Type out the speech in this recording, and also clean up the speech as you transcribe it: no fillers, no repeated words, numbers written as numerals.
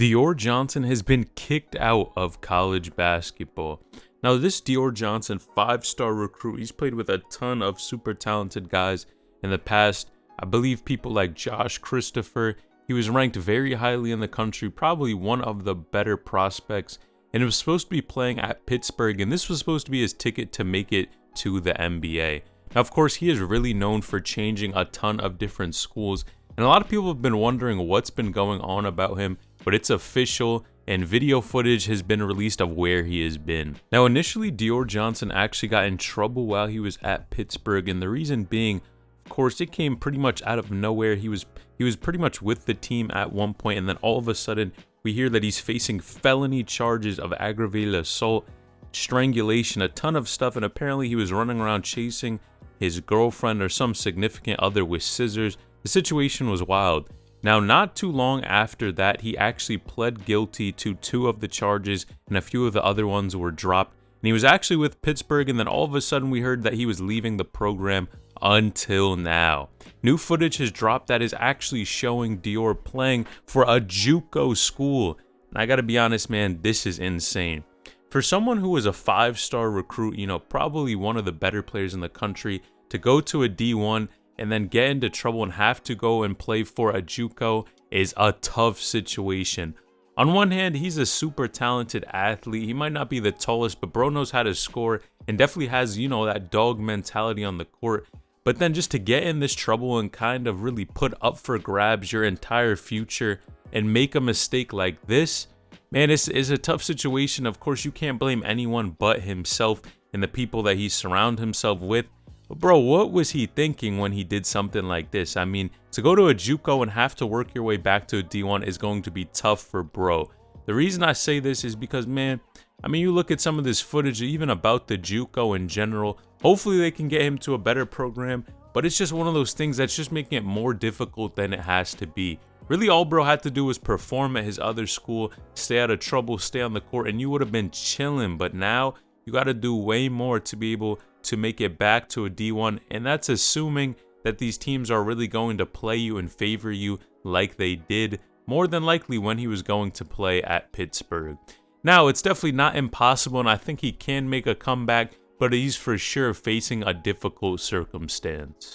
Dior Johnson has been kicked out of college basketball. Now, this Dior Johnson, 5-star recruit, he's played with a ton of super talented guys in the past. I believe people like Josh Christopher. He was ranked very highly in the country, probably one of the better prospects. And he was supposed to be playing at Pittsburgh, and this was supposed to be his ticket to make it to the NBA. Now, of course, he is really known for changing a ton of different schools, and a lot of people have been wondering what's been going on about him, but it's official, and video footage has been released of where he has been. Now, initially, Dior Johnson actually got in trouble while he was at Pittsburgh, and the reason being, of course, it came pretty much out of nowhere. He was pretty much with the team at one point, and then all of a sudden, we hear that he's facing felony charges of aggravated assault, strangulation, a ton of stuff, and apparently he was running around chasing his girlfriend or some significant other with scissors. The situation was wild. Now, not too long after that, he actually pled guilty to 2 of the charges, and a few of the other ones were dropped. And he was actually with Pittsburgh, and then all of a sudden we heard that he was leaving the program until now. New footage has dropped that is actually showing Dior playing for a JUCO school. And I gotta be honest, man, this is insane. For someone who was a 5-star recruit, probably one of the better players in the country, to go to a D1 and then get into trouble and have to go and play for a JUCO is a tough situation. On one hand, he's a super talented athlete. He might not be the tallest, but bro knows how to score and definitely has, that dog mentality on the court. But then just to get in this trouble and kind of really put up for grabs your entire future and make a mistake like this, man, it's a tough situation. Of course, you can't blame anyone but himself and the people that he surrounds himself with. But bro, what was he thinking when he did something like this? I mean, to go to a JUCO and have to work your way back to a D1 is going to be tough for bro. The reason I say this is because, man, you look at some of this footage, even about the JUCO in general. Hopefully they can get him to a better program, but it's just one of those things that's just making it more difficult than it has to be. Really, all bro had to do was perform at his other school, stay out of trouble, stay on the court, and you would have been chilling. But now you got to do way more to be able to make it back to a D1, and that's assuming that these teams are really going to play you and favor you like they did, more than likely when he was going to play at Pittsburgh. Now, it's definitely not impossible, and I think he can make a comeback, but he's for sure facing a difficult circumstance.